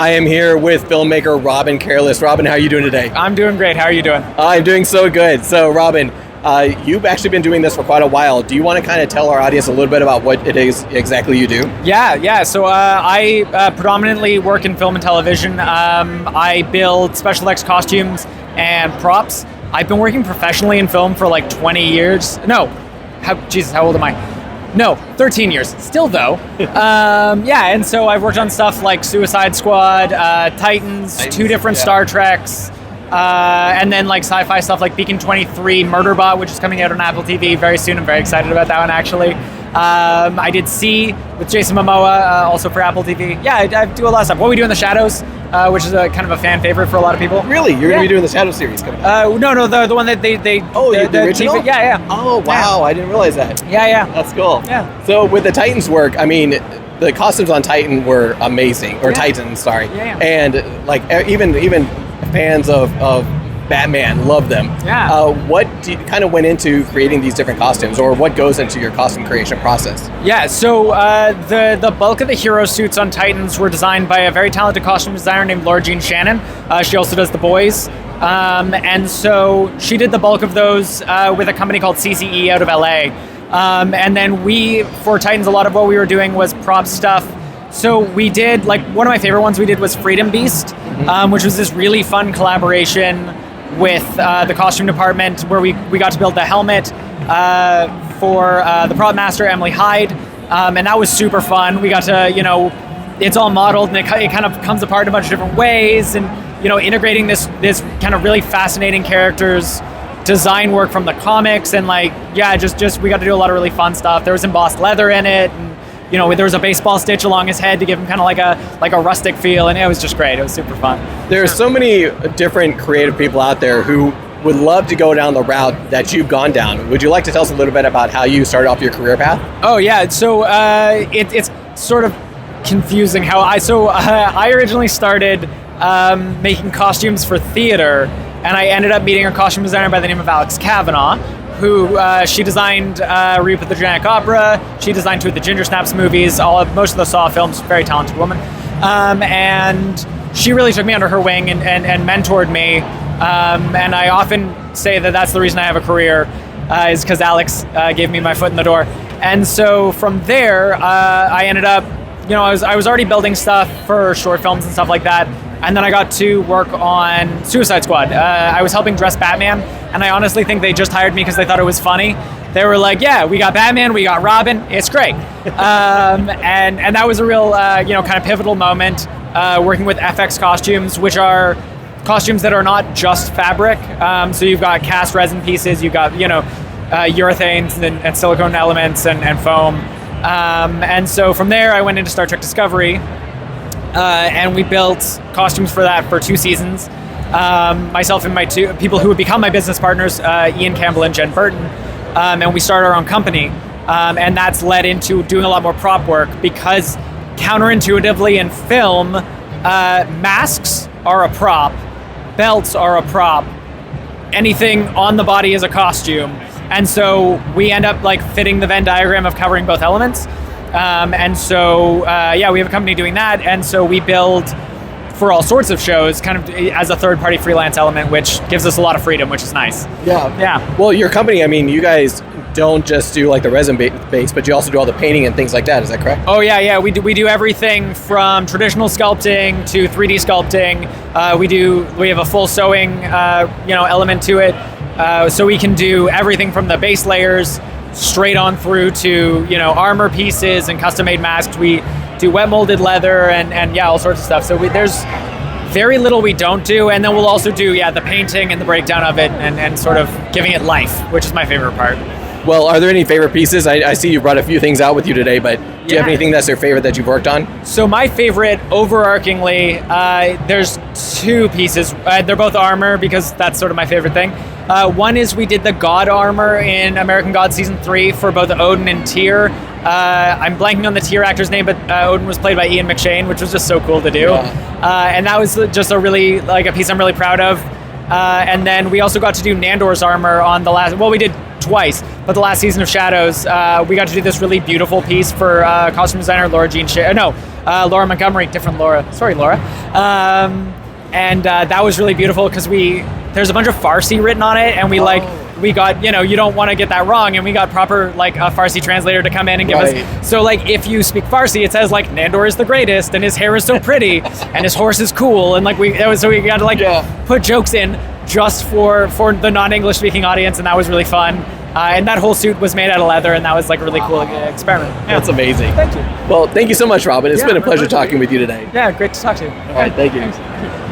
I am here with filmmaker Robin Careless. Robin, how are you doing today? I'm doing great. How are you doing? I'm doing so good. So, Robin, you've actually been doing this for quite a while. Do you want to kind of tell our audience a little bit about what it is exactly you do? Yeah. So I predominantly work in film and television. I build special effects costumes and props. I've been working professionally in film for like 20 years. No, how old am I? No, 13 years. Still though. And so I've worked on stuff like Suicide Squad, Titans, 2 different Star Treks, and then like sci-fi stuff like Beacon 23, Murderbot, which is coming out on Apple TV very soon. I'm very excited about that one actually. I did C with Jason Momoa, also for Apple TV. Yeah, I do a lot of stuff. What We Do in the Shadows, which is a kind of a fan favorite for a lot of people. Really? You're going to be doing the Shadow series coming up? No, the one that they the original? TV, yeah. Oh, wow. I didn't realize that. Yeah. That's cool. Yeah. So with the Titans work, I mean, the costumes on Titan were amazing. Or Titans, sorry. Yeah. And like even fans of Batman love them. Yeah. What kind of went into creating these different costumes, or what goes into your costume creation process? Yeah, so the bulk of the hero suits on Titans were designed by a very talented costume designer named Laura Jean Shannon. She also does The Boys. And so she did the bulk of those with a company called CCE out of LA. And then for Titans, a lot of what we were doing was prop stuff. So we did, like, one of my favorite ones we did was Freedom Beast, which was this really fun collaboration with the costume department where we got to build the helmet for the prop master, Emily Hyde. And that was super fun. We got to, it's all modeled and it kind of comes apart in a bunch of different ways, and, integrating this kind of really fascinating characters design work from the comics, and just we got to do a lot of really fun stuff. There was embossed leather in it, and there was a baseball stitch along his head to give him kind of like a rustic feel, and it was just great. It was super fun. There are so many different creative people out there who would love to go down the route that you've gone down. Would you like to tell us a little bit about how you started off your career path? Oh yeah, so it's sort of confusing how I originally started making costumes for theater, and I ended up meeting a costume designer by the name of Alex Kavanaugh, who she designed Reap of the Dramatic Opera. She designed 2 of the Ginger Snaps movies, most of the Saw films. Very talented woman, and she really took me under her wing and mentored me. And I often say that that's the reason I have a career, is because Alex gave me my foot in the door. And so from there, I ended up, I was already building stuff for short films and stuff like that. And then I got to work on Suicide Squad. I was helping dress Batman, and I honestly think they just hired me because they thought it was funny. They were like, yeah, we got Batman, we got Robin, it's great. And that was a real, kind of pivotal moment, working with FX costumes, which are costumes that are not just fabric. So you've got cast resin pieces, you've got, urethanes and silicone elements and foam. And so from there, I went into Star Trek Discovery, and we built costumes for that for 2 seasons. Myself and my 2 people who would become my business partners, Ian Campbell and Jen Burton, and we started our own company. And that's led into doing a lot more prop work, because counterintuitively in film, masks are a prop, belts are a prop, anything on the body is a costume. And so we end up fitting the Venn diagram of covering both elements. And so we have a company doing that, and so we build for all sorts of shows, kind of as a third-party freelance element, which gives us a lot of freedom, which is nice. Yeah. Well, your company, I mean, you guys don't just do the resin base, but you also do all the painting and things like that. Is that correct? Oh yeah. We do everything from traditional sculpting to 3D sculpting. We have a full sewing element to it, so we can do everything from the base layers straight on through to armor pieces and custom made masks. We do wet molded leather and all sorts of stuff. So there's very little we don't do, and then we'll also do the painting and the breakdown of it and sort of giving it life, which is my favorite part. Well, are there any favorite pieces? I see you brought a few things out with you today, but do you have anything that's your favorite that you've worked on? So my favorite, overarchingly, there's 2 pieces. They're both armor, because that's sort of my favorite thing. One is we did the God armor in American Gods Season 3 for both Odin and Tyr. I'm blanking on the Tyr actor's name, but Odin was played by Ian McShane, which was just so cool to do. Yeah. And that was just a piece I'm really proud of. And then we also got to do Nandor's armor on the last, we did twice. But the last season of Shadows, we got to do this really beautiful piece for costume designer Laura Montgomery, different Laura. Sorry, Laura. And that was really beautiful because there's a bunch of Farsi written on it, and we got, you don't want to get that wrong, and we got proper like a Farsi translator to come in and give us. So like if you speak Farsi, it says like Nandor is the greatest, and his hair is so pretty, and his horse is cool, and like we got to like put jokes in just for the non-English speaking audience, and that was really fun. And that whole suit was made out of leather, and that was like a really cool experiment. Yeah. That's amazing. Thank you. Well, thank you so much, Robin. It's been a pleasure talking with you today. Yeah, great to talk to you. All right, thank you. Thanks.